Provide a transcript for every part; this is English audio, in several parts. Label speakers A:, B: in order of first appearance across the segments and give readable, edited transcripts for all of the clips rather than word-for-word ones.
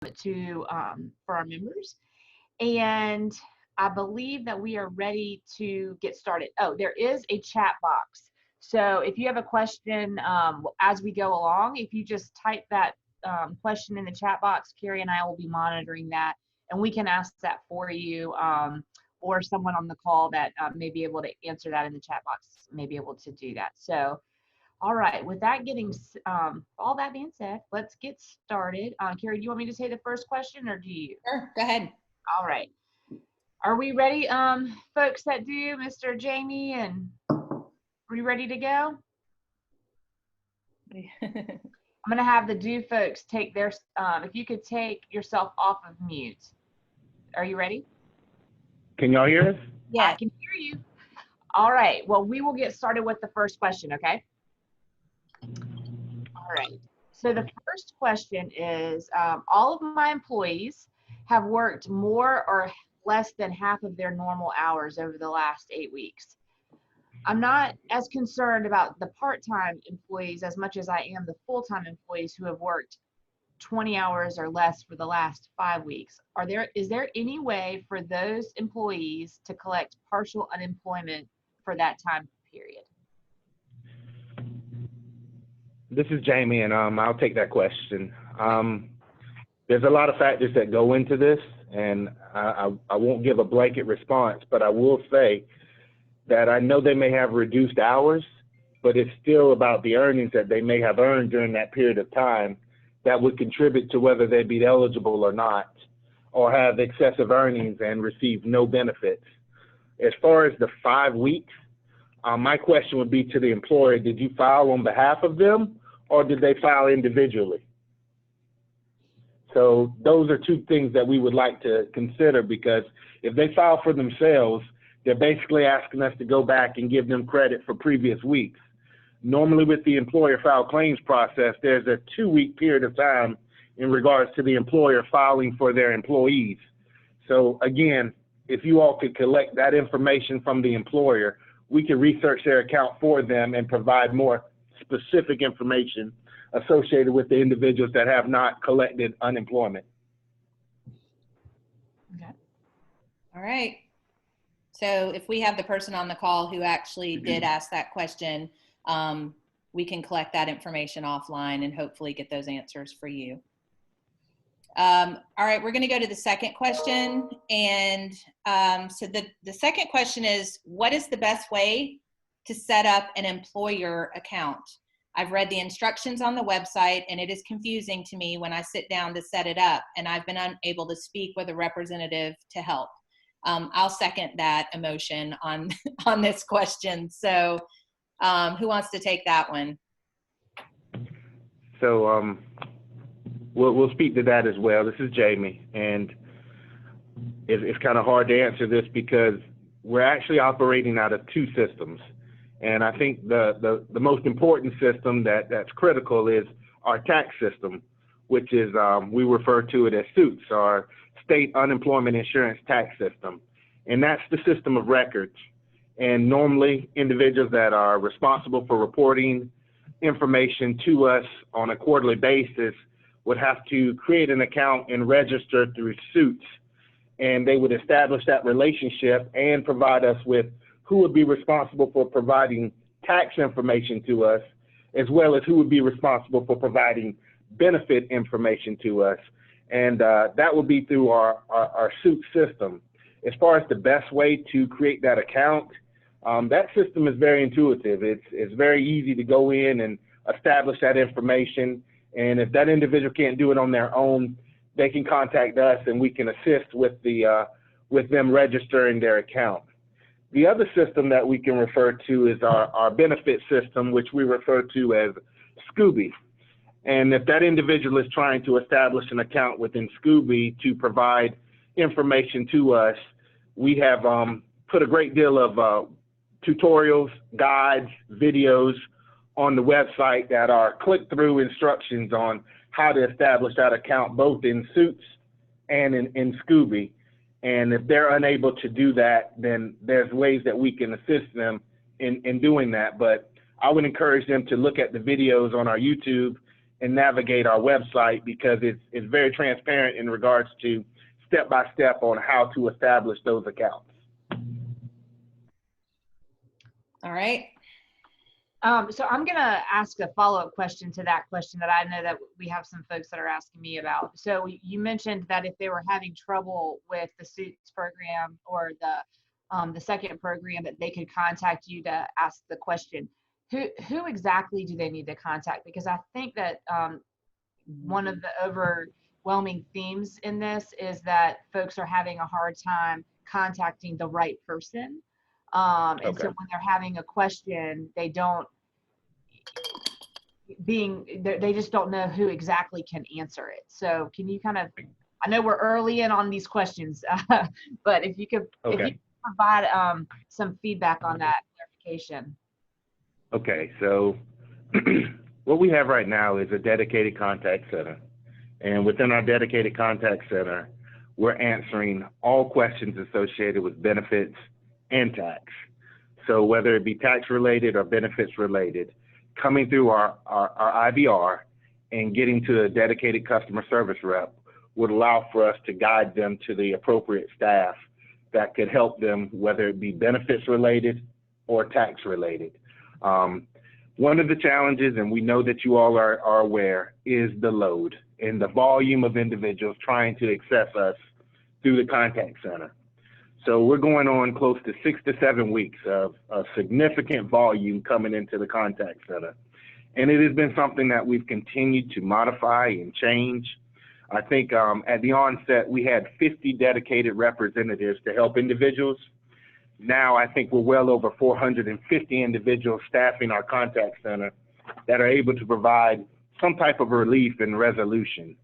A: for our members. And I believe that we are ready to get started. Oh, there is a chat box. So if you have a question as we go along, if you just type that question in the chat box, Carrie and I will be monitoring that, and we can ask that for you, or someone on the call that may be able to answer that in the chat box may be able to do that. So, all right, with that all that being said, let's get started. Carrie, do you want me to say the first question, or do you?
B: Sure, go ahead.
A: All right. Are we ready, folks that do, Mr. Jamie, and are we ready to go? I'm going to have the do folks take their, if you could take yourself off of mute. Are you ready?
C: Can y'all hear us?
B: Yeah.
A: I can hear you. All right. Well, we will get started with the first question, okay? All right. So the first question is, all of my employees have worked more or less than half of their normal hours over the last 8 weeks. I'm not as concerned about the part-time employees as much as I am the full-time employees who have worked 20 hours or less for the last 5 weeks. Is there any way for those employees to collect partial unemployment for that time period?
C: This is Jamie, and I'll take that question. There's a lot of factors that go into this, and I won't give a blanket response, but I will say that I know they may have reduced hours, but it's still about the earnings that they may have earned during that period of time that would contribute to whether they'd be eligible or not, or have excessive earnings and receive no benefits. As far as the 5 weeks, my question would be to the employer, did you file on behalf of them, or did they file individually? So those are two things that we would like to consider, because if they file for themselves, they're basically asking us to go back and give them credit for previous weeks. Normally with the employer file claims process, there's a 2-week period of time in regards to the employer filing for their employees. So again, if you all could collect that information from the employer, we can research their account for them and provide more specific information associated with the individuals that have not collected unemployment.
A: Okay.
B: All right. So if we have the person on the call who actually did ask that question, we can collect that information offline and hopefully get those answers for you. All right, we're going to go to the second question. And so the second question is, what is the best way to set up an employer account? I've read the instructions on the website, and it is confusing to me when I sit down to set it up, and I've been unable to speak with a representative to help. I'll second that emotion on this question. So who wants to take that one?
C: So we'll speak to that as well. This is Jamie, and it's kind of hard to answer this because we're actually operating out of 2 systems. And I think the most important system that's critical is our tax system, which is, we refer to it as SUTS, our State Unemployment Insurance Tax System. And that's the system of records. And normally individuals that are responsible for reporting information to us on a quarterly basis would have to create an account and register through SUTS. And they would establish that relationship and provide us with who would be responsible for providing tax information to us, as well as who would be responsible for providing benefit information to us. And that would be through our SUTS system. As far as the best way to create that account, that system is very intuitive. It's very easy to go in and establish that information. And if that individual can't do it on their own, they can contact us and we can assist with them registering their account. The other system that we can refer to is our benefit system, which we refer to as Scooby. And if that individual is trying to establish an account within Scooby to provide information to us, we have put a great deal of tutorials, guides, videos on the website that are click-through instructions on how to establish that account both in SUTS and in Scooby. And if they're unable to do that, then there's ways that we can assist them in doing that. But I would encourage them to look at the videos on our YouTube and navigate our website because it's very transparent in regards to step-by-step on how to establish those accounts.
B: All right.
A: So I'm going to ask a follow-up question to that question that I know that we have some folks that are asking me about. So you mentioned that if they were having trouble with the SUITS program or the second program, that they could contact you to ask the question. Who exactly do they need to contact? Because I think that one of the overwhelming themes in this is that folks are having a hard time contacting the right person. And so when they're having a question, they just don't know who exactly can answer it. So can you kind of, I know we're early in on these questions, but if you could provide some feedback on that clarification.
C: Okay, so what we have right now is a dedicated contact center. And within our dedicated contact center, we're answering all questions associated with benefits and tax. So whether it be tax related or benefits related, coming through our IVR and getting to a dedicated customer service rep would allow for us to guide them to the appropriate staff that could help them, whether it be benefits related or tax related. One of the challenges, and we know that you all are aware, is the load and the volume of individuals trying to access us through the contact center. So we're going on close to 6 to 7 weeks of significant volume coming into the contact center. And it has been something that we've continued to modify and change. I think at the onset, we had 50 dedicated representatives to help individuals. Now I think we're well over 450 individuals staffing our contact center that are able to provide some type of relief and resolution.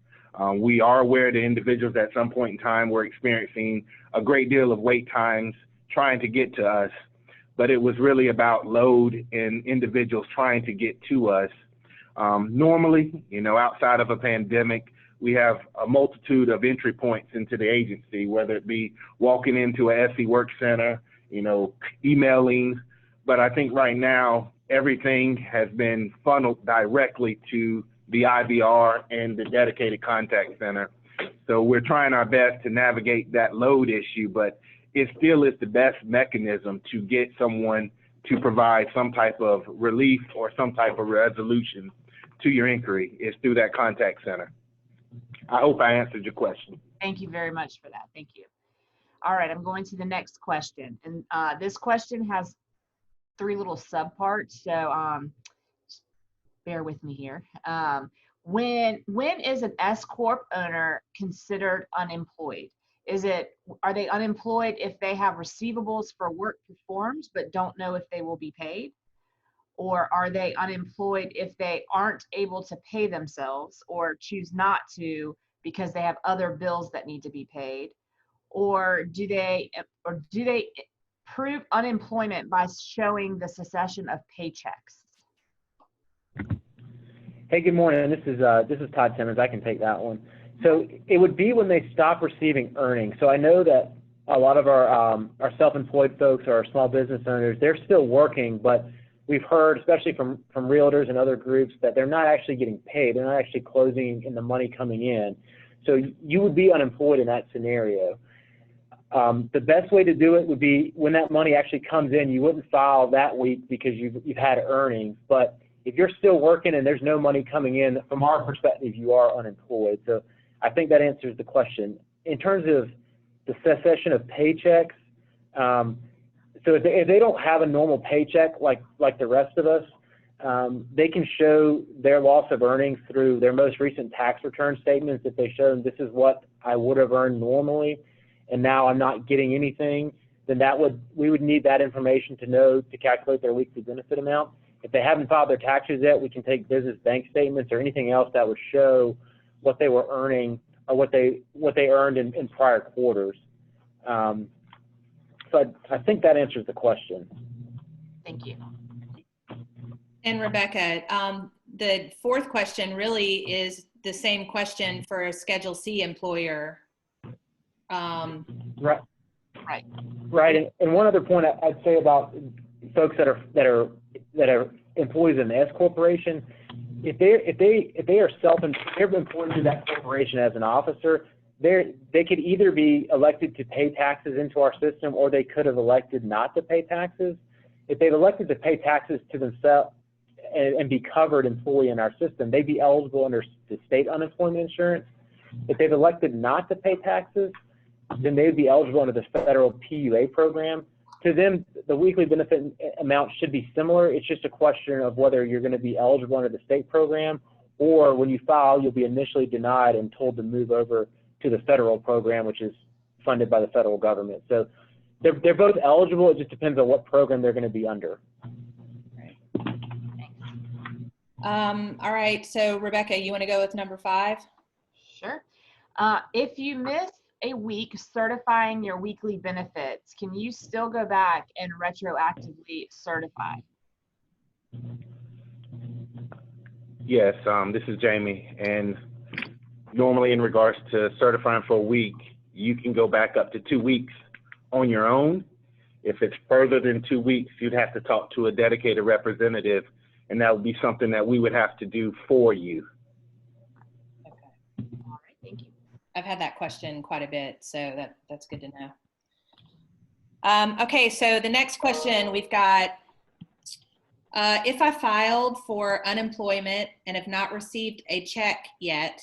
C: We are aware that individuals at some point in time were experiencing a great deal of wait times trying to get to us, but it was really about load and individuals trying to get to us. Normally, outside of a pandemic, we have a multitude of entry points into the agency, whether it be walking into a SE Work Center, emailing, but I think right now everything has been funneled directly to the IVR and the dedicated contact center. So we're trying our best to navigate that load issue, but it still is the best mechanism to get someone to provide some type of relief or some type of resolution to your inquiry is through that contact center. I hope I answered your question.
A: Thank you very much for that. Thank you. All right, I'm going to the next question. And this question has 3 little subparts, so bear with me here. When is an S Corp owner considered unemployed? Are they unemployed if they have receivables for work performed but don't know if they will be paid? Or are they unemployed if they aren't able to pay themselves or choose not to because they have other bills that need to be paid? Or do they prove unemployment by showing the cessation of paychecks?
D: Hey, good morning. This is Todd Simmons. I can take that one. So it would be when they stop receiving earnings. So I know that a lot of our self-employed folks or our small business owners, they're still working, but we've heard, especially from realtors and other groups, that they're not actually getting paid. They're not actually closing in the money coming in. So you would be unemployed in that scenario. The best way to do it would be when that money actually comes in. You wouldn't file that week because you've had earnings. But if you're still working and there's no money coming in, from our perspective, you are unemployed. So I think that answers the question. In terms of the cessation of paychecks, so if they don't have a normal paycheck like the rest of us, they can show their loss of earnings through their most recent tax return statements. If they show them this is what I would have earned normally, and now I'm not getting anything, then we would need that information to know to calculate their weekly benefit amount. If they haven't filed their taxes yet, we can take business bank statements or anything else that would show what they were earning or what they earned in prior quarters. So I think that answers the question.
A: Thank you.
B: And Rebecca, the 4th question really is the same question for a Schedule C employer.
D: Right.
A: Right.
D: Right. And one other point I'd say about folks that are employees in the S corporation, if they are they're employed through that corporation as an officer, they could either be elected to pay taxes into our system, or they could have elected not to pay taxes. If they've elected to pay taxes to themselves and be covered employee in our system, they'd be eligible under the state unemployment insurance. If they've elected not to pay taxes, then they would be eligible under the federal PUA program. To them, the weekly benefit amount should be similar. It's just a question of whether you're going to be eligible under the state program, or when you file, you'll be initially denied and told to move over to the federal program, which is funded by the federal government. So they're both eligible. It just depends on what program they're going to be under.
B: All right, so Rebecca, you want to go with number 5?
A: Sure. If you miss a week certifying your weekly benefits, can you still go back and retroactively certify?
C: Yes, this is Jamie, and normally in regards to certifying for a week, you can go back up to 2 weeks on your own. If it's further than 2 weeks, you'd have to talk to a dedicated representative, and that would be something that we would have to do for you.
B: Okay.
A: All right, thank you.
B: I've had that question quite a bit, so that's good to know. Okay, so the next question we've got, if I filed for unemployment and have not received a check yet,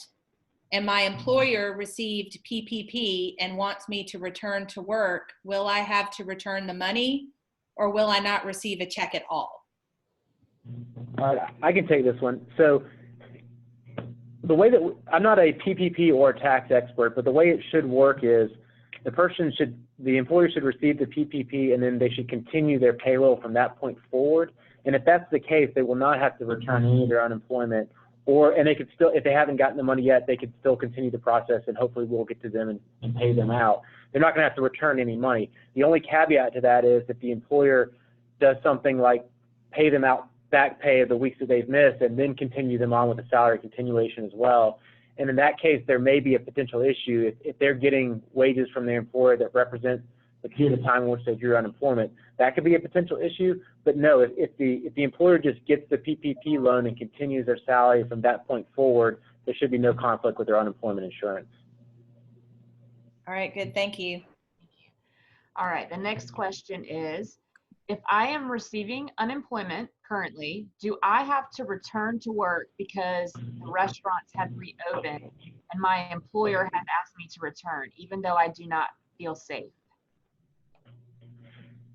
B: and my employer received PPP and wants me to return to work, will I have to return the money, or will I not receive a check at all?
D: All right, I can take this one. So the way that I'm not a PPP or a tax expert, but the way it should work is the employer should receive the PPP, and then they should continue their payroll from that point forward. And if that's the case, they will not have to return any of their unemployment, and they could still, if they haven't gotten the money yet, they could still continue the process, and hopefully we'll get to them and pay them out. They're not going to have to return any money. The only caveat to that is if the employer does something like pay them out back pay of the weeks that they've missed and then continue them on with a salary continuation as well. And in that case, there may be a potential issue if they're getting wages from their employer that represent the period of time in which they drew unemployment. That could be a potential issue. But no, if the employer just gets the PPP loan and continues their salary from that point forward, there should be no conflict with their unemployment insurance.
B: All right, good, thank you.
A: All right, the next question is, if I am receiving unemployment currently, do I have to return to work because the restaurants have reopened and my employer has asked me to return, even though I do not feel safe?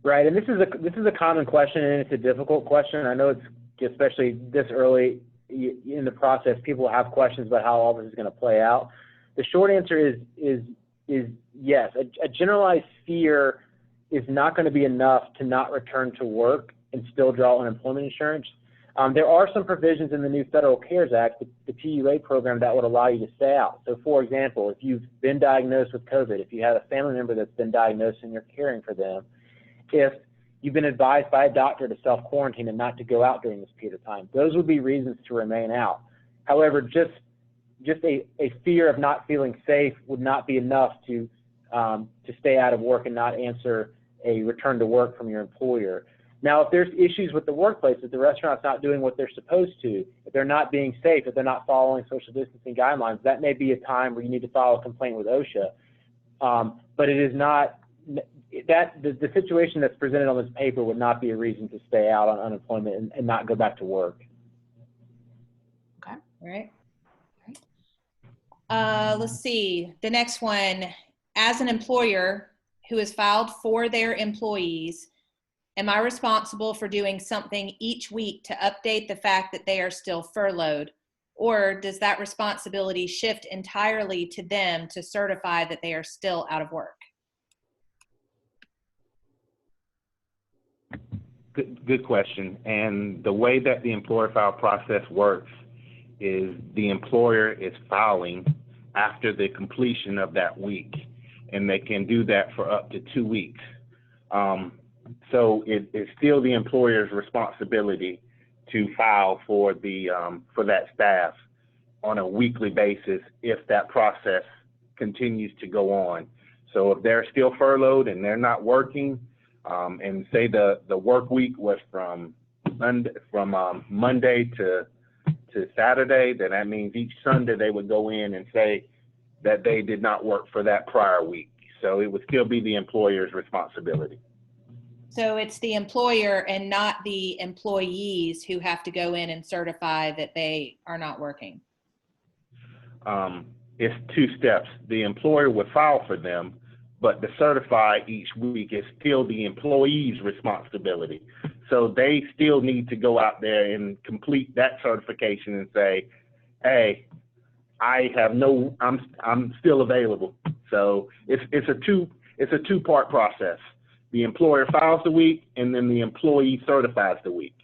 D: Right, and this is a common question, and it's a difficult question. I know it's especially this early in the process, people have questions about how all this is going to play out. The short answer is yes. A generalized fear is not going to be enough to not return to work and still draw unemployment insurance. There are some provisions in the new Federal CARES Act, the PUA program, that would allow you to stay out. So for example, if you've been diagnosed with COVID, if you have a family member that's been diagnosed and you're caring for them, if you've been advised by a doctor to self-quarantine and not to go out during this period of time, those would be reasons to remain out. However, just a fear of not feeling safe would not be enough to stay out of work and not answer a return to work from your employer. Now, if there's issues with the workplace, if the restaurant's not doing what they're supposed to, if they're not being safe, if they're not following social distancing guidelines, that may be a time where you need to file a complaint with OSHA. But it is not the situation that's presented on this paper would not be a reason to stay out on unemployment and not go back to work.
A: Okay.
B: All right. Let's see. The next one, as an employer who has filed for their employees, am I responsible for doing something each week to update the fact that they are still furloughed? Or does that responsibility shift entirely to them to certify that they are still out of work?
C: Good question. And the way that the employer file process works is the employer is filing after the completion of that week, and they can do that for up to 2 weeks. So it's still the employer's responsibility to file for that staff on a weekly basis if that process continues to go on. So if they're still furloughed and they're not working, and say the work week was from Monday to to Saturday, then that means each Sunday they would go in and say that they did not work for that prior week. So it would still be the employer's responsibility.
B: So it's the employer and not the employees who have to go in and certify that they are not working.
C: It's two steps. The employer would file for them, but to certify each week is still the employee's responsibility. So they still need to go out there and complete that certification and say, hey, I'm still available. So it's a two-part process. The employer files the week, and then the employee certifies the week.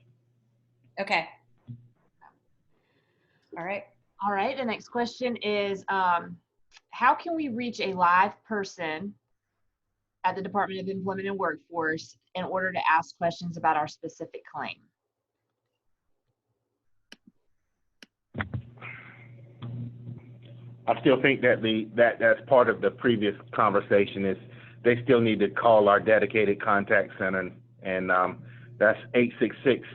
B: Okay. All right.
A: All right, the next question is, how can we reach a live person at the Department of Employment and Workforce in order to ask questions about our specific claim?
C: I still think that that's part of the previous conversation is they still need to call our dedicated contact center, and that's 866.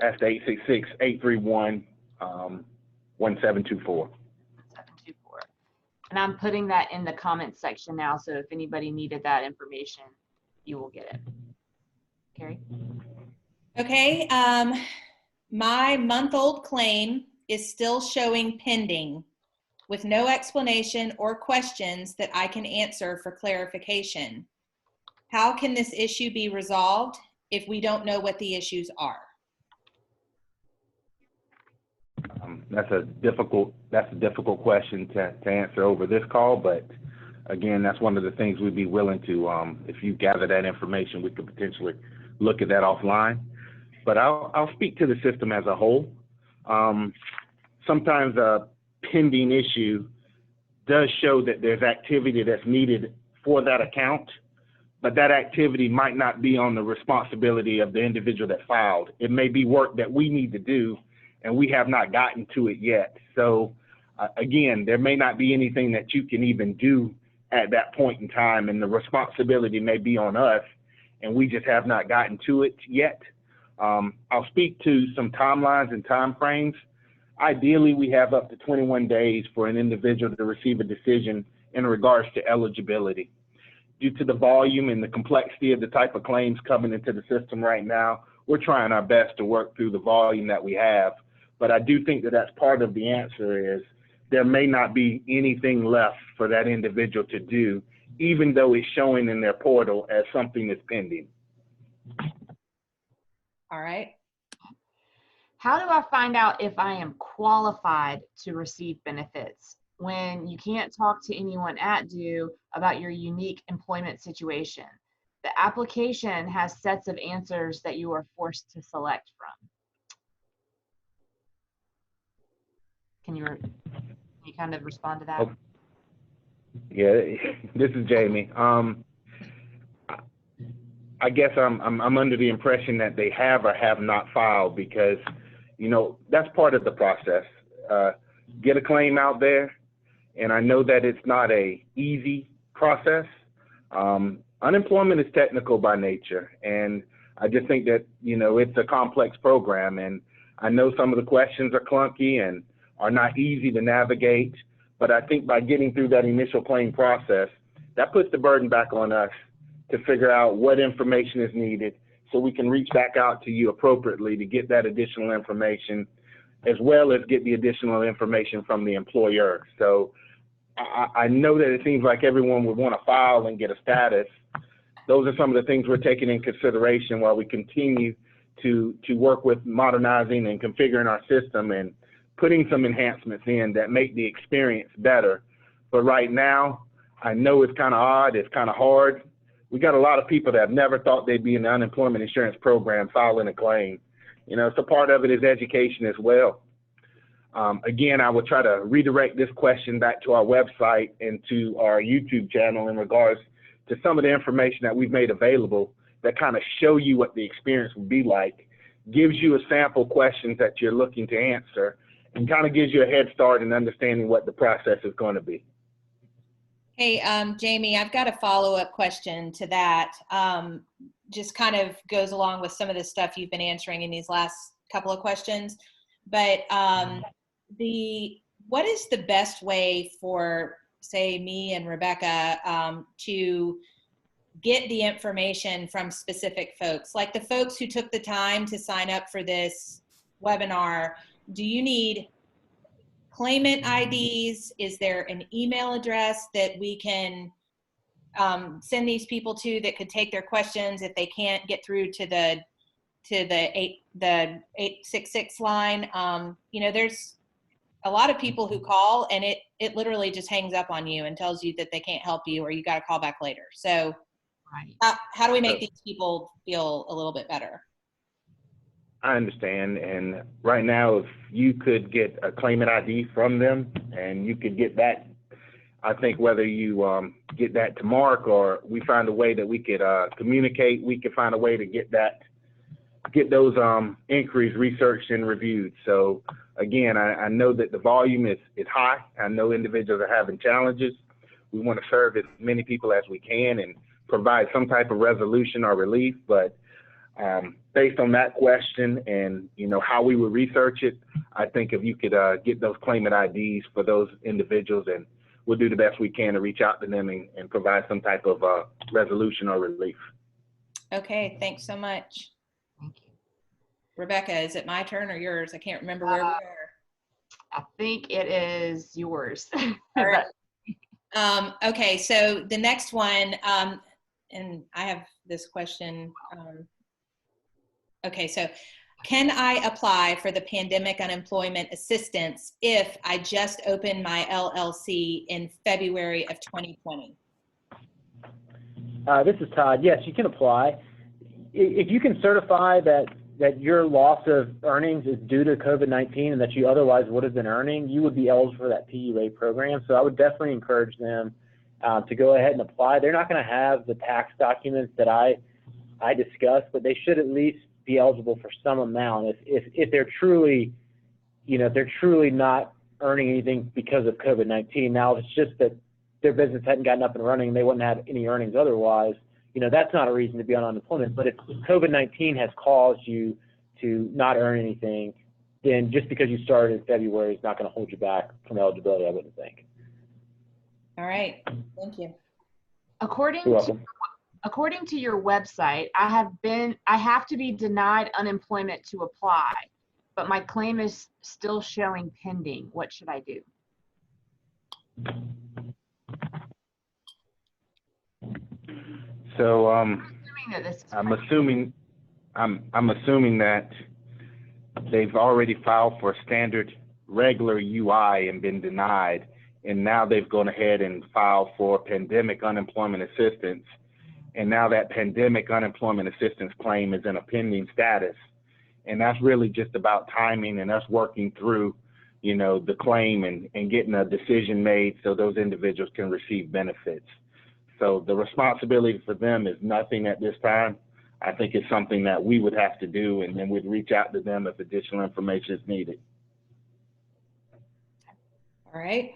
C: That's the 866-831-1724.
A: 1724. And I'm putting that in the comments section now, so if anybody needed that information, you will get it. Carrie?
B: Okay. My month-old claim is still showing pending with no explanation or questions that I can answer for clarification. How can this issue be resolved if we don't know what the issues are?
C: That's a difficult question to answer over this call, but again, that's one of the things we'd be willing to, if you gather that information, we could potentially look at that offline. But I'll speak to the system as a whole. Sometimes a pending issue does show that there's activity that's needed for that account, but that activity might not be on the responsibility of the individual that filed. It may be work that we need to do, and we have not gotten to it yet. So again, there may not be anything that you can even do at that point in time, and the responsibility may be on us, and we just have not gotten to it yet. I'll speak to some timelines and timeframes. Ideally, we have up to 21 days for an individual to receive a decision in regards to eligibility. Due to the volume and the complexity of the type of claims coming into the system right now, we're trying our best to work through the volume that we have. But I do think that that's part of the answer is there may not be anything left for that individual to do, even though it's showing in their portal as something that's pending.
B: All right.
A: How do I find out if I am qualified to receive benefits when you can't talk to anyone at DO about your unique employment situation? The application has sets of answers that you are forced to select from. Can you kind of respond to that?
C: Oh. Yeah, this is Jamie. I guess I'm under the impression that they have or have not filed because, you know, that's part of the process. Get a claim out there, and I know that it's not a easy process. Unemployment is technical by nature, and I just think that, you know, it's a complex program, and I know some of the questions are clunky and are not easy to navigate, but I think by getting through that initial claim process, that puts the burden back on us to figure out what information is needed so we can reach back out to you appropriately to get that additional information, as well as get the additional information from the employer. So I know that it seems like everyone would want to file and get a status. Those are some of the things we're taking in consideration while we continue to work with modernizing and configuring our system and putting some enhancements in that make the experience better. But right now, I know it's kind of odd, it's kind of hard. We got a lot of people that have never thought they'd be in the unemployment insurance program filing a claim. You know, so part of it is education as well. Again, I would try to redirect this question back to our website and to our YouTube channel in regards to some of the information that we've made available that kind of show you what the experience would be like, gives you a sample questions that you're looking to answer, and kind of gives you a head start in understanding what the process is going to be.
B: Hey, Jamie, I've got a follow-up question to that. Just kind of goes along with some of the stuff you've been answering in these last couple of questions. but what is the best way for, say, me and Rebecca to get the information from specific folks, like the folks who took the time to sign up for this webinar? Do you need claimant IDs? Is there an email address that we can send these people to that could take their questions if they can't get through to the 866 line? You know, there's a lot of people who call and it literally just hangs up on you and tells you that they can't help you or you got to call back later. So
A: Right.
B: how do we make these people feel a little bit better?
C: I understand, and right now, if you could get a claimant ID from them, and you could get that, I think whether you get that to Mark or we find a way that we could communicate, we could find a way to get those inquiries researched and reviewed. So again, I know that the volume is high. I know individuals are having challenges. We want to serve as many people as we can and provide some type of resolution or relief, but based on that question and, you know, how we would research it, I think if you could get those claimant IDs for those individuals, and we'll do the best we can to reach out to them and provide some type of resolution or relief.
B: Okay, thanks so much.
A: Thank you.
B: Rebecca, is it my turn or yours? I can't remember where we are.
A: I think it is yours.
B: All right. Okay, so the next one, and I have this question. Okay, so can I apply for the pandemic unemployment assistance if I just opened my LLC in February of 2020?
D: This is Todd. Yes, you can apply. If you can certify that your loss of earnings is due to COVID-19 and that you otherwise would have been earning, you would be eligible for that PUA program. So I would definitely encourage them to go ahead and apply. They're not going to have the tax documents that I discussed, but they should at least be eligible for some amount if they're truly, you know, if they're truly not earning anything because of COVID-19. Now, if it's just that their business hadn't gotten up and running, they wouldn't have any earnings otherwise, you know, that's not a reason to be on unemployment. But if COVID-19 has caused you to not earn anything, then just because you started in February is not going to hold you back from eligibility, I wouldn't think.
B: All right, thank you.
A: According to your website, I have to be denied unemployment to apply, but my claim is still showing pending. What should I do?
C: So
A: I'm assuming
C: I'm assuming that they've already filed for standard regular UI and been denied, and now they've gone ahead and filed for pandemic unemployment assistance, and now that pandemic unemployment assistance claim is in a pending status, and that's really just about timing and us working through, you know, the claim and getting a decision made so those individuals can receive benefits. So the responsibility for them is nothing at this time. I think it's something that we would have to do, and then we'd reach out to them if additional information is needed.
B: All right.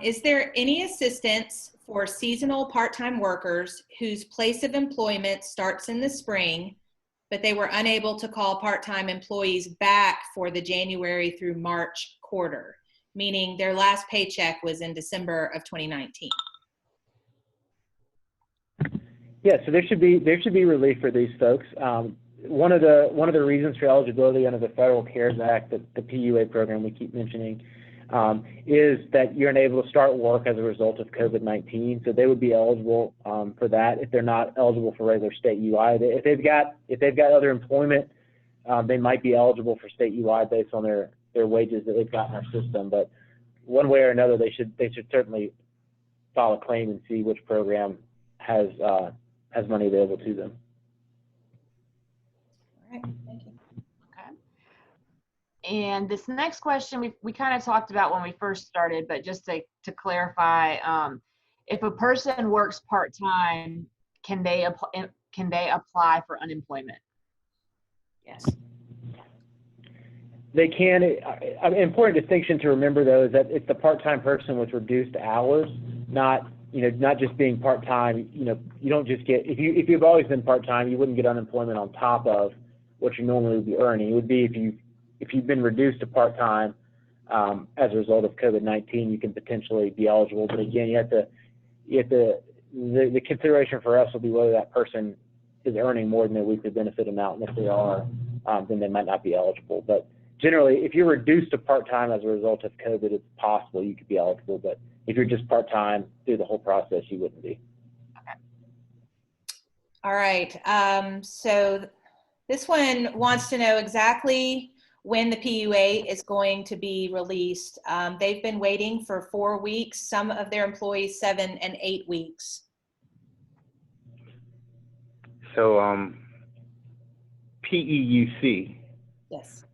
B: Is there any assistance for seasonal part-time workers whose place of employment starts in the spring, but they were unable to call part-time employees back for the January through March quarter, meaning their last paycheck was in December of 2019?
D: Yeah, so there should be relief for these folks. One of the reasons for eligibility under the Federal CARES Act, the PUA program we keep mentioning, is that you're unable to start work as a result of COVID-19. So they would be eligible for that if they're not eligible for regular state UI. If they've got other employment, they might be eligible for state UI based on their wages that they've got in our system. But one way or another, they should certainly file a claim and see which program has money available to them.
B: All right, thank you.
A: Okay. And this next question we kind of talked about when we first started, but just to clarify, if a person works part-time, can they apply for unemployment?
B: Yes.
D: They can. An important distinction to remember, though, is that it's the part-time person with reduced hours, not just being part-time. You don't just get, if you've always been part-time, you wouldn't get unemployment on top of what you normally would be earning. It would be if you if you've been reduced to part-time as a result of COVID-19, you can potentially be eligible. But again, the consideration for us will be whether that person is earning more than their weekly benefit amount, and if they are, then they might not be eligible. But generally, if you're reduced to part-time as a result of COVID, it's possible you could be eligible. But if you're just part-time through the whole process, you wouldn't be.
B: All right. So this one wants to know exactly when the PUA is going to be released. They've been waiting for 4 weeks, some of their employees 7 and 8 weeks.
C: So PEUC.
B: Yes.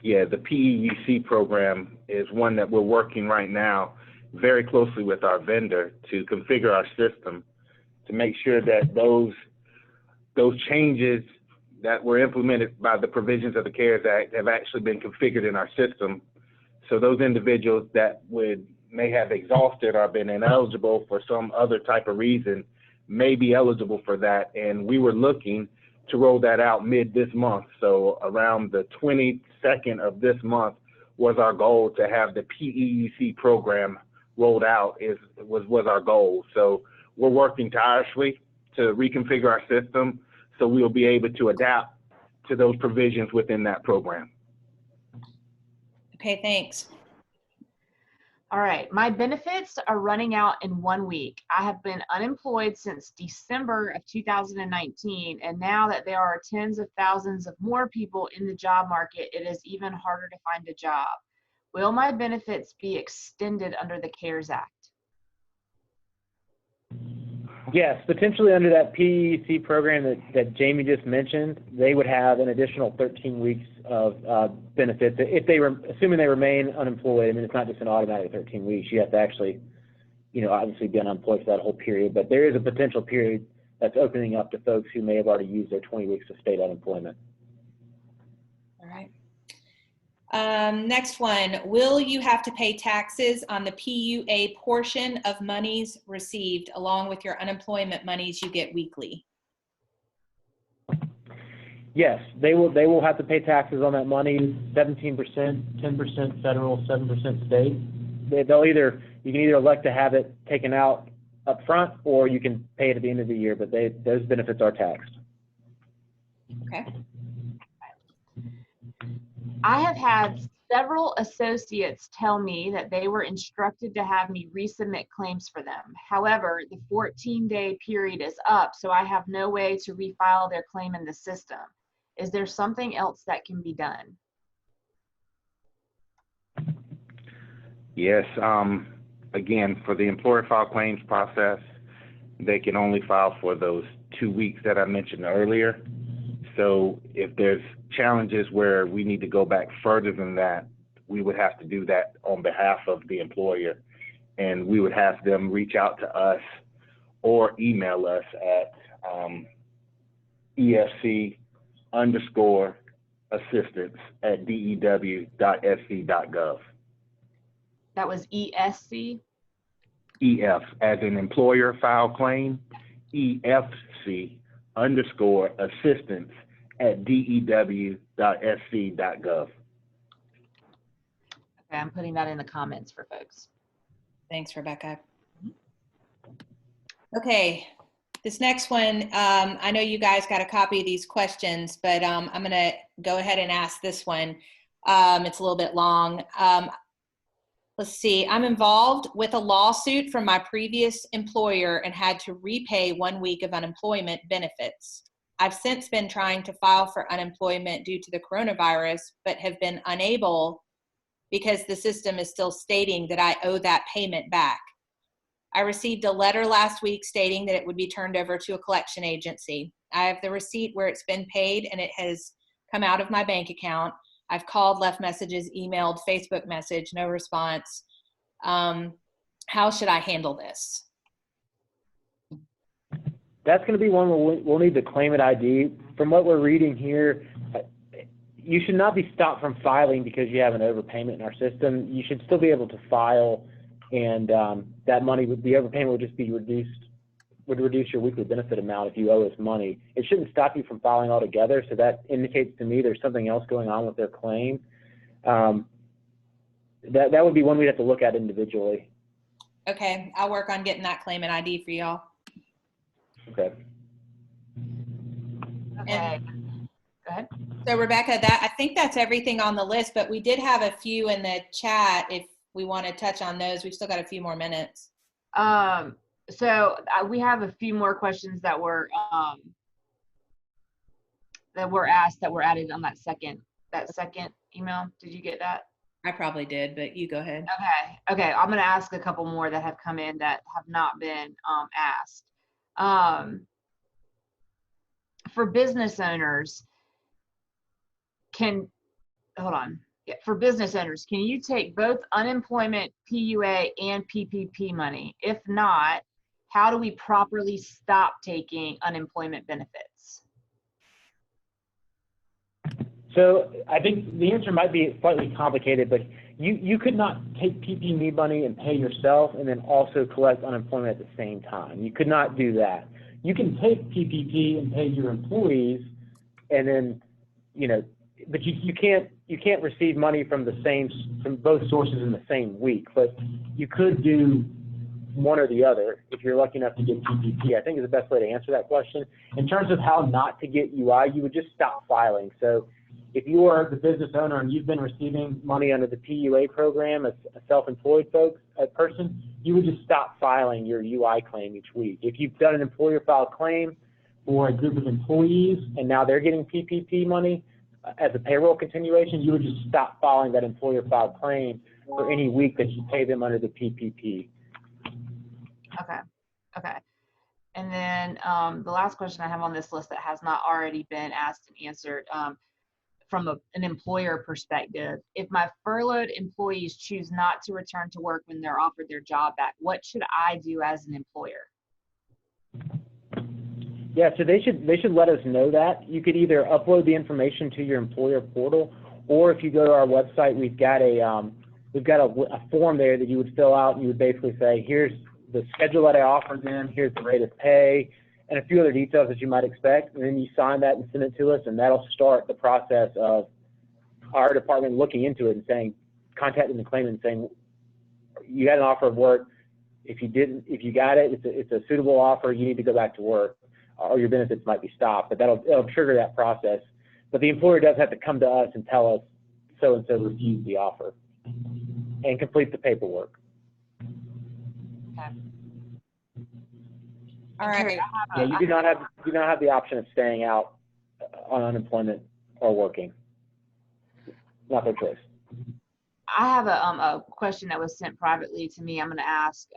C: Yeah, the PEUC program is one that we're working right now very closely with our vendor to configure our system to make sure that those changes that were implemented by the provisions of the CARES Act have actually been configured in our system. So those individuals that may have exhausted or been ineligible for some other type of reason may be eligible for that. And we were looking to roll that out mid this month. So around the 22nd of this month was our goal to have the PEUC program rolled out was our goal. So we're working tirelessly to reconfigure our system so we'll be able to adapt to those provisions within that program.
B: Okay, thanks.
A: All right, my benefits are running out in 1 week. I have been unemployed since December of 2019, and now that there are tens of thousands of more people in the job market, it is even harder to find a job. Will my benefits be extended under the CARES Act?
D: Yes, potentially under that PEC program that Jamie just mentioned, they would have an additional 13 weeks of benefits if assuming they remain unemployed. I mean, it's not just an automatic 13 weeks. You have to actually, obviously be unemployed for that whole period. But there is a potential period that's opening up to folks who may have already used their 20 weeks of state unemployment.
B: All right. Next one, will you have to pay taxes on the PUA portion of monies received along with your unemployment monies you get weekly?
D: Yes, they will have to pay taxes on that money, 17%, 10% federal, 7% state. You can either elect to have it taken out up front or you can pay it at the end of the year, but those benefits are taxed.
B: Okay.
A: I have had several associates tell me that they were instructed to have me resubmit claims for them. However, the 14-day period is up, so I have no way to refile their claim in the system. Is there something else that can be done?
C: Yes. Again, for the employer file claims process, they can only file for those 2 weeks that I mentioned earlier. So if there's challenges where we need to go back further than that, we would have to do that on behalf of the employer, and we would have them reach out to us or email us at EFC_assistance@dew.sc.gov.
A: That was ESC?
C: EF as in employer file claim, EFC_assistance@dew.sc.gov.
A: Okay, I'm putting that in the comments for folks.
B: Thanks, Rebecca. Okay, this next one, I know you guys got a copy of these questions, but I'm going to go ahead and ask this one. It's a little bit long. Let's see, I'm involved with a lawsuit from my previous employer and had to repay 1 week of unemployment benefits. I've since been trying to file for unemployment due to the coronavirus, but have been unable because the system is still stating that I owe that payment back. I received a letter last week stating that it would be turned over to a collection agency. I have the receipt where it's been paid and it has come out of my bank account. I've called, left messages, emailed, Facebook message, no response. How should I handle this?
D: That's going to be one where we'll need the claimant ID. From what we're reading here, you should not be stopped from filing because you have an overpayment in our system. You should still be able to file, and that money, the overpayment would just be reduced would reduce your weekly benefit amount if you owe us money. It shouldn't stop you from filing altogether, so that indicates to me there's something else going on with their claim. That would be one we'd have to look at individually.
B: Okay, I'll work on getting that claimant ID for y'all.
D: Okay.
A: Okay. Go ahead.
B: So Rebecca, I think that's everything on the list, but we did have a few in the chat. If we want to touch on those, we've still got a few more minutes.
A: So we have a few more questions that were asked that were added on that second email. Did you get that?
B: I probably did, but you go ahead.
A: Okay. I'm going to ask a couple more that have come in that have not been asked. For business owners, for business owners, can you take both unemployment PUA and PPP money? If not, how do we properly stop taking unemployment benefits?
D: So I think the answer might be slightly complicated, but you could not take PPP money and pay yourself and then also collect unemployment at the same time. You could not do that. You can take PPP and pay your employees, and then, but you can't receive money from both sources in the same week. But you could do one or the other if you're lucky enough to get PPP. I think is the best way to answer that question. In terms of how not to get UI, you would just stop filing. So if you are the business owner and you've been receiving money under the PUA program as a self-employed person, you would just stop filing your UI claim each week. If you've done an employer filed claim for a group of employees and now they're getting PPP money as a payroll continuation, you would just stop filing that employer filed claim for any week that you pay them under the PPP.
A: Okay. And then the last question I have on this list that has not already been asked and answered, from an employer perspective, if my furloughed employees choose not to return to work when they're offered their job back, what should I do as an employer?
D: Yeah, so they should let us know that. You could either upload the information to your employer portal, or if you go to our website, we've got a form there that you would fill out, and you would basically say, here's the schedule that I offered them, here's the rate of pay, and a few other details that you might expect, and then you sign that and send it to us, and that'll start the process of our department looking into it and saying, contacting the claimant and saying, you got an offer of work. If you got it, it's a suitable offer, you need to go back to work, or your benefits might be stopped, but it'll trigger that process. But the employer does have to come to us and tell us so-and-so refused the offer and complete the paperwork.
A: Okay.
B: All right.
D: Yeah, you do not have the option of staying out on unemployment or working. Not their choice.
A: I have a question that was sent privately to me. I'm going to ask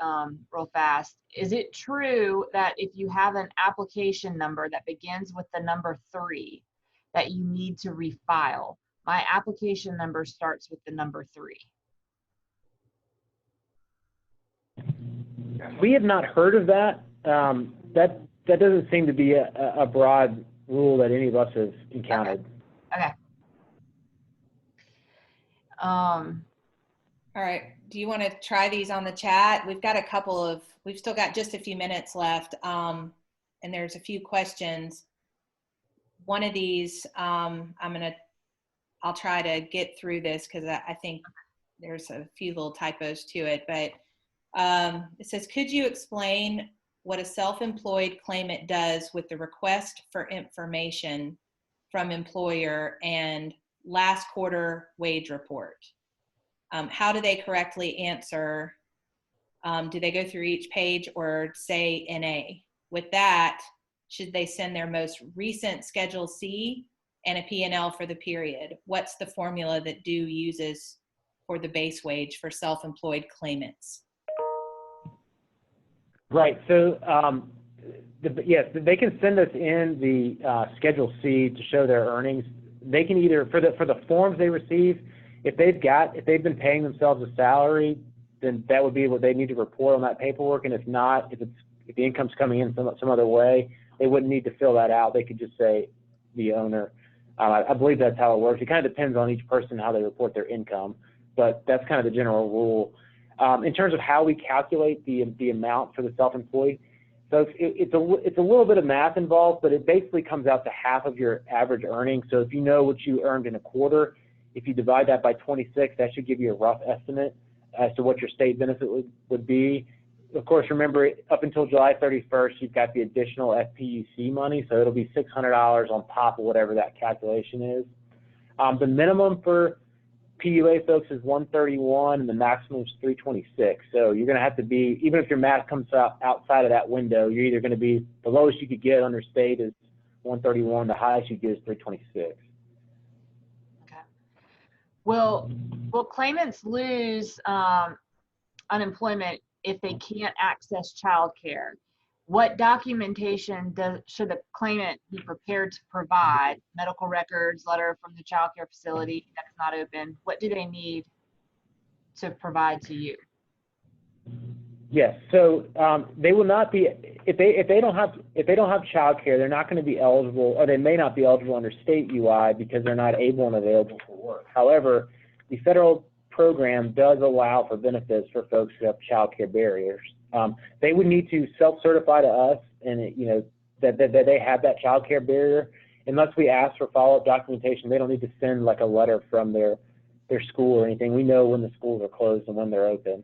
A: real fast. Is it true that if you have an application number that begins with the number 3, that you need to refile? My application number starts with the number 3.
D: We have not heard of that. That doesn't seem to be a broad rule that any of us have encountered.
A: Okay.
B: All right. Do you want to try these on the chat? We've still got just a few minutes left, and there's a few questions. One of these, I'll try to get through this because I think there's a few little typos to it, but it says, could you explain what a self-employed claimant does with the request for information from employer and last quarter wage report? How do they correctly answer? Do they go through each page or say NA? With that, should they send their most recent Schedule C and a P&L for the period? What's the formula that DO uses for the base wage for self-employed claimants?
D: Right. So, yes, they can send us in the Schedule C to show their earnings. They can either, for the forms they receive, if they've been paying themselves a salary, then that would be what they need to report on that paperwork. And if not, if the income's coming in some other way, they wouldn't need to fill that out. They could just say the owner. I believe that's how it works. It kind of depends on each person how they report their income, but that's kind of the general rule. In terms of how we calculate the amount for the self-employed, So it's a little bit of math involved, but it basically comes out to half of your average earnings. So if you know what you earned in a quarter, if you divide that by 26, that should give you a rough estimate as to what your state benefit would be. Of course, remember, up until July 31st, you've got the additional FPUC money, so it'll be $600 on top of whatever that calculation is. The minimum for PUA folks is 131 and the maximum is 326. So you're going to have to be, even if your math comes out outside of that window, you're either going to be, the lowest you could get under state is 131, the highest you get is 326.
A: Okay. Will claimants lose unemployment if they can't access childcare? What documentation should the claimant be prepared to provide? Medical records, letter from the child care facility that is not open. What do they need to provide to you?
D: Yes. So they will not be, if they don't have child care, they're not going to be eligible, or they may not be eligible under state UI because they're not able and available for work. However, the federal program does allow for benefits for folks who have child care barriers. They would need to self-certify to us, and that they have that child care barrier. Unless we ask for follow-up documentation, they don't need to send like a letter from their school or anything. We know when the schools are closed and when they're open.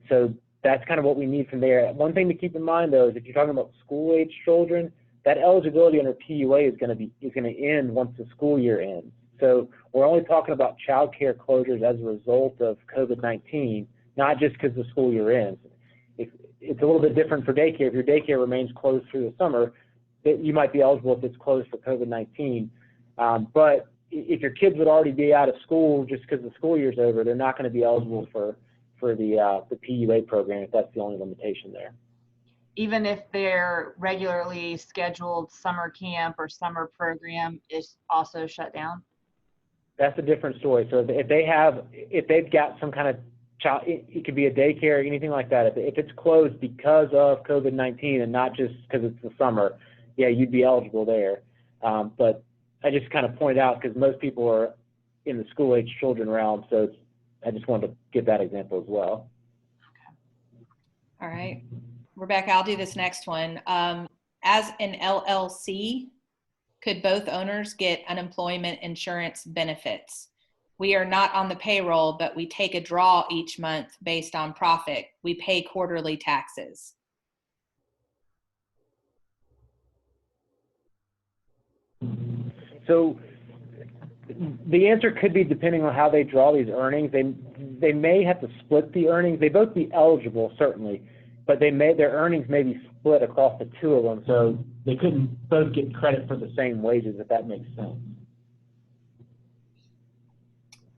D: So that's kind of what we need from there. One thing to keep in mind though is if you're talking about school-age children, that eligibility under PUA is going to end once the school year ends. So we're only talking about child care closures as a result of COVID-19. Not just because the school year ends. It's a little bit different for daycare. If your daycare remains closed through the summer, you might be eligible if it's closed for COVID-19. But if your kids would already be out of school just because the school year's over, they're not going to be eligible for the PUA program if that's the only limitation there.
A: Even if their regularly scheduled summer camp or summer program is also shut down?
D: That's a different story. So if they've got some kind of child, it could be a daycare, anything like that. If it's closed because of COVID-19 and not just because it's the summer, yeah, you'd be eligible there. But I just kind of pointed out because most people are in the school-age children realm, so I just wanted to give that example as well.
B: All right. Rebecca, I'll do this next one. As an LLC, could both owners get unemployment insurance benefits? We are not on the payroll, but we take a draw each month based on profit. We pay quarterly taxes.
D: So the answer could be depending on how they draw these earnings. They may have to split the earnings. They both be eligible, certainly, but their earnings may be split across the two of them, so they couldn't both get credit for the same wages, if that makes sense.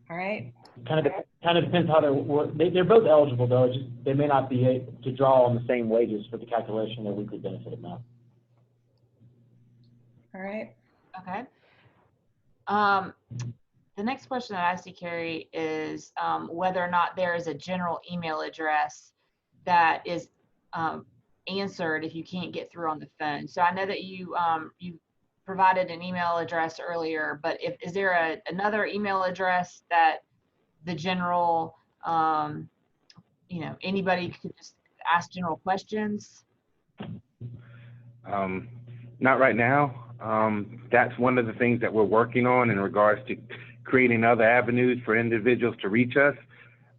B: All right.
D: Kind of depends how they're both eligible though. It's just they may not be able to draw on the same wages for the calculation of their weekly benefit amount.
B: All right.
A: Okay. The next question that I see, Carrie, is whether or not there is a general email address that is answered if you can't get through on the phone. So I know that you provided an email address earlier, but is there another email address that the general, anybody could just ask general questions?
C: Not right now. That's one of the things that we're working on in regards to creating other avenues for individuals to reach us.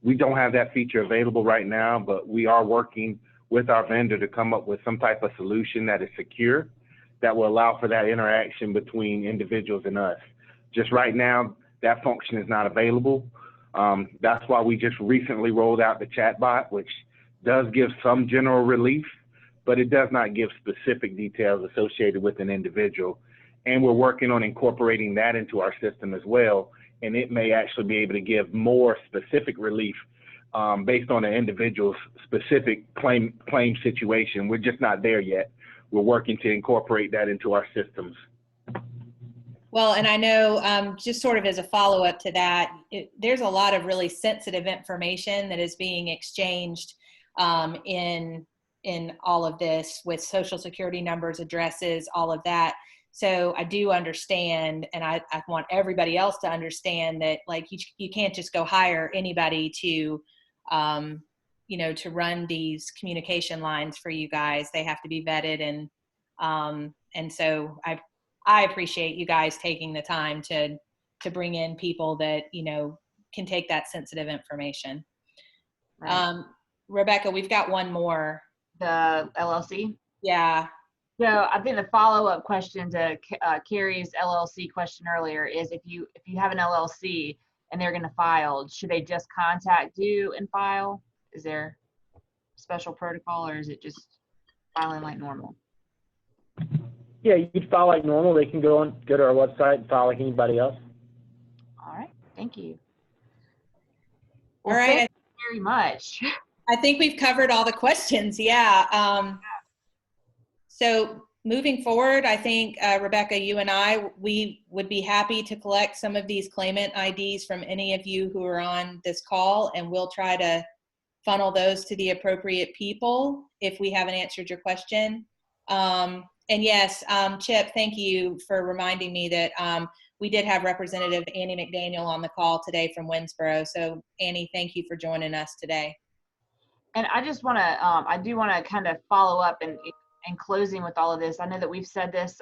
C: We don't have that feature available right now, but we are working with our vendor to come up with some type of solution that is secure, that will allow for that interaction between individuals and us. Just right now, that function is not available. That's why we just recently rolled out the chatbot, which does give some general relief, but it does not give specific details associated with an individual. And we're working on incorporating that into our system as well. And it may actually be able to give more specific relief based on an individual's specific claim situation. We're just not there yet. We're working to incorporate that into our systems.
B: Well, and I know just sort of as a follow-up to that, there's a lot of really sensitive information that is being exchanged in all of this with Social Security numbers, addresses, all of that. So I do understand, and I want everybody else to understand that, like, you can't just go hire anybody to to run these communication lines for you guys. They have to be vetted, and so I appreciate you guys taking the time to bring in people that, can take that sensitive information.
A: Right.
B: Rebecca, we've got one more.
A: The LLC.
B: Yeah.
A: So I think the follow-up question to Carrie's LLC question earlier is if you have an LLC and they're going to file, should they just contact you and file? Is there special protocol, or is it just filing like normal?
D: Yeah, you'd file like normal. They can go to our website and file like anybody else.
A: All right, thank you. Well,
B: All right.
A: thank you very much.
B: I think we've covered all the questions. Yeah. So moving forward, I think, Rebecca, you and we would be happy to collect some of these claimant IDs from any of you who are on this call, and we'll try to funnel those to the appropriate people if we haven't answered your question. And yes, Chip, thank you for reminding me that we did have Representative Annie McDaniel on the call today from Winsboro. So Annie, thank you for joining us today.
A: And I just want to, I do want to kind of follow up and in closing with all of this. I know that we've said this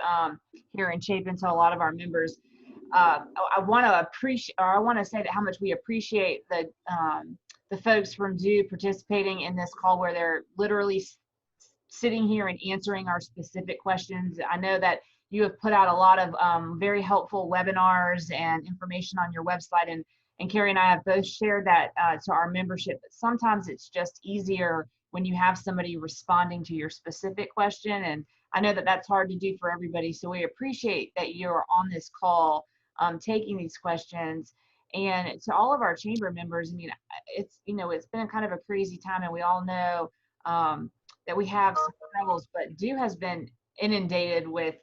A: here in Chapin to a lot of our members. I want to say that how much we appreciate the folks from DO participating in this call, where they're literally sitting here and answering our specific questions. I know that you have put out a lot of very helpful webinars and information on your website, and Carrie and I have both shared that to our membership. But sometimes it's just easier when you have somebody responding to your specific question, and I know that that's hard to do for everybody. So we appreciate that you're on this call taking these questions. And to all of our chamber members, I mean, it's been kind of a crazy time, and we all know that we have some struggles, but DO has been inundated with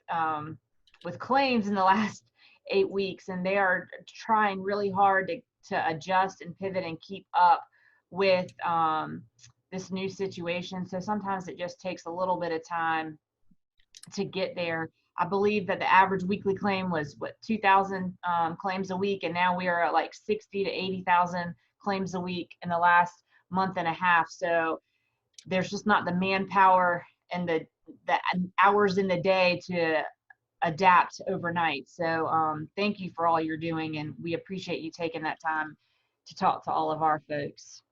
A: claims in the last 8 weeks, and they are trying really hard to adjust and pivot and keep up with this new situation. So sometimes it just takes a little bit of time to get there. I believe that the average weekly claim was 2,000 claims a week, and now we are at like 60 to 80,000 claims a week in the last month and a half. So there's just not the manpower and the hours in the day to adapt overnight. So thank you for all you're doing, and we appreciate you taking that time to talk to all of our folks.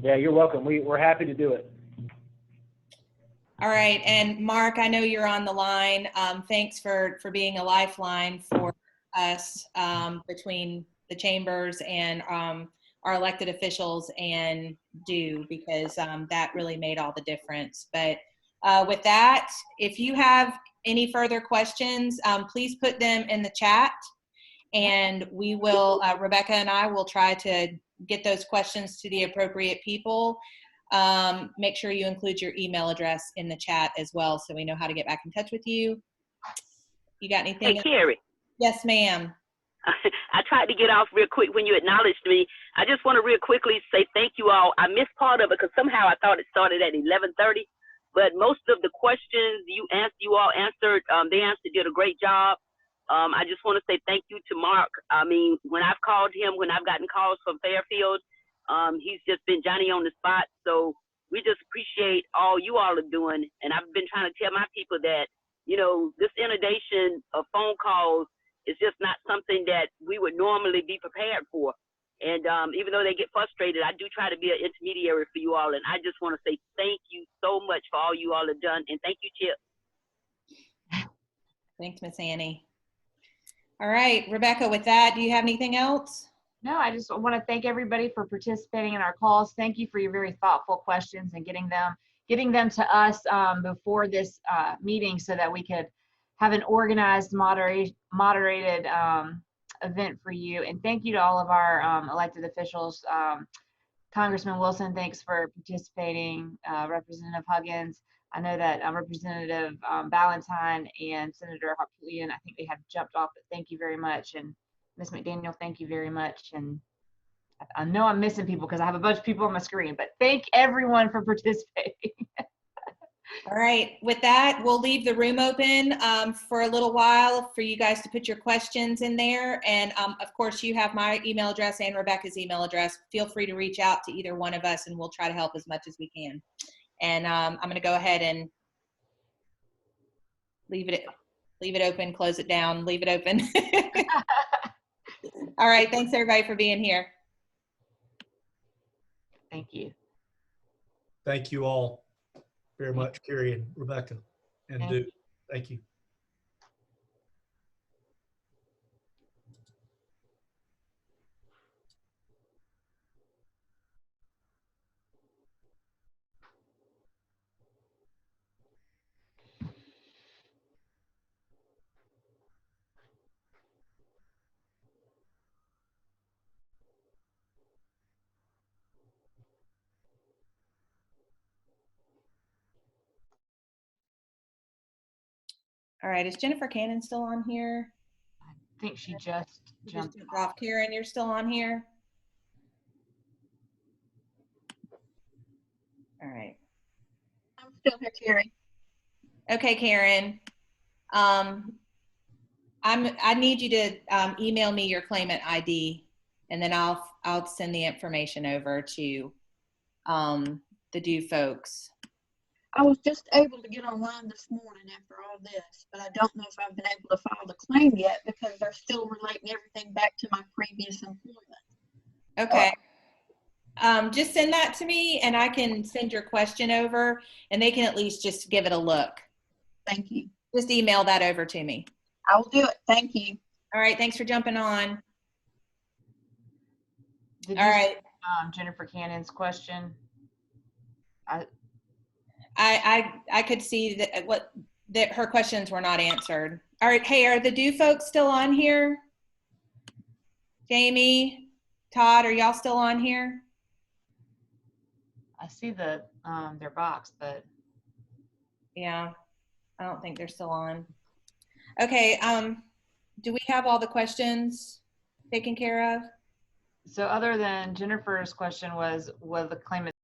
D: Yeah, you're welcome. We're happy to do it.
B: All right, and Mark, I know you're on the line. Thanks for being a lifeline for us between the chambers and our elected officials and DO, because that really made all the difference. But with that, if you have any further questions, please put them in the chat, and we will, Rebecca and I will try to get those questions to the appropriate people. Make sure you include your email address in the chat as well, so we know how to get back in touch with you. You got anything?
E: Hey, Carrie.
B: Yes, ma'am.
E: I tried to get off real quick when you acknowledged me. I just want to real quickly say thank you all. I missed part of it because somehow I thought it started at 11:30, but most of the questions you all answered, did a great job. I just want to say thank you to Mark. I mean, when I've called him, when I've gotten calls from Fairfield, he's just been Johnny on the spot. So we just appreciate all you all are doing. And I've been trying to tell my people that, this inundation of phone calls is just not something that we would normally be prepared for. And even though they get frustrated, I do try to be an intermediary for you all. And I just want to say thank you so much for all you all have done. And thank you, Chip.
B: Thanks, Miss Annie. All right, Rebecca, with that, do you have anything else?
A: No, I just want to thank everybody for participating in our calls. Thank you for your very thoughtful questions and getting them to us before this meeting, so that we could have an organized, moderated event for you. And thank you to all of our elected officials. Congressman Wilson, thanks for participating. Representative Huggins. I know that Representative Ballantyne and Senator Hartlean, I think they have jumped off, but thank you very much. And Ms. McDaniel, thank you very much. And I know I'm missing people because I have a bunch of people on my screen, but thank everyone for participating.
B: All right, with that, we'll leave the room open for a little while for you guys to put your questions in there. And of course, you have my email address and Rebecca's email address. Feel free to reach out to either one of us and we'll try to help as much as we can. And I'm going to go ahead and leave it open, close it down, leave it open. All right, thanks everybody for being here.
A: Thank you.
F: Thank you all very much, Carrie and Rebecca and
A: Thank
F: Duke. Thank you.
B: All right, is Jennifer Cannon still on here?
A: I think she just
B: You
A: jumped
B: just jumped off. Karen, you're still on here? All right.
G: I'm still here, Carrie.
B: Okay, Karen. I need you to email me your claimant ID, and then I'll send the information over to the due folks.
G: I was just able to get online this morning after all this, but I don't know if I've been able to file the claim yet because they're still relating everything back to my previous employment.
B: Okay. Just send that to me, and I can send your question over, and they can at least just give it a look.
G: Thank you.
B: Just email that over to me.
G: I will do it. Thank you.
B: All right. Thanks for jumping on.
A: Did
B: All
A: you
B: right.
A: see, Jennifer Cannon's question?
B: I could see that her questions were not answered. All right. Hey, are the due folks still on here? Jamie, Todd, are y'all still on here?
A: I see the their box, but
B: Yeah, I don't think they're still on. Okay. Do we have all the questions taken care of?
A: so other than Jennifer's question was the claimant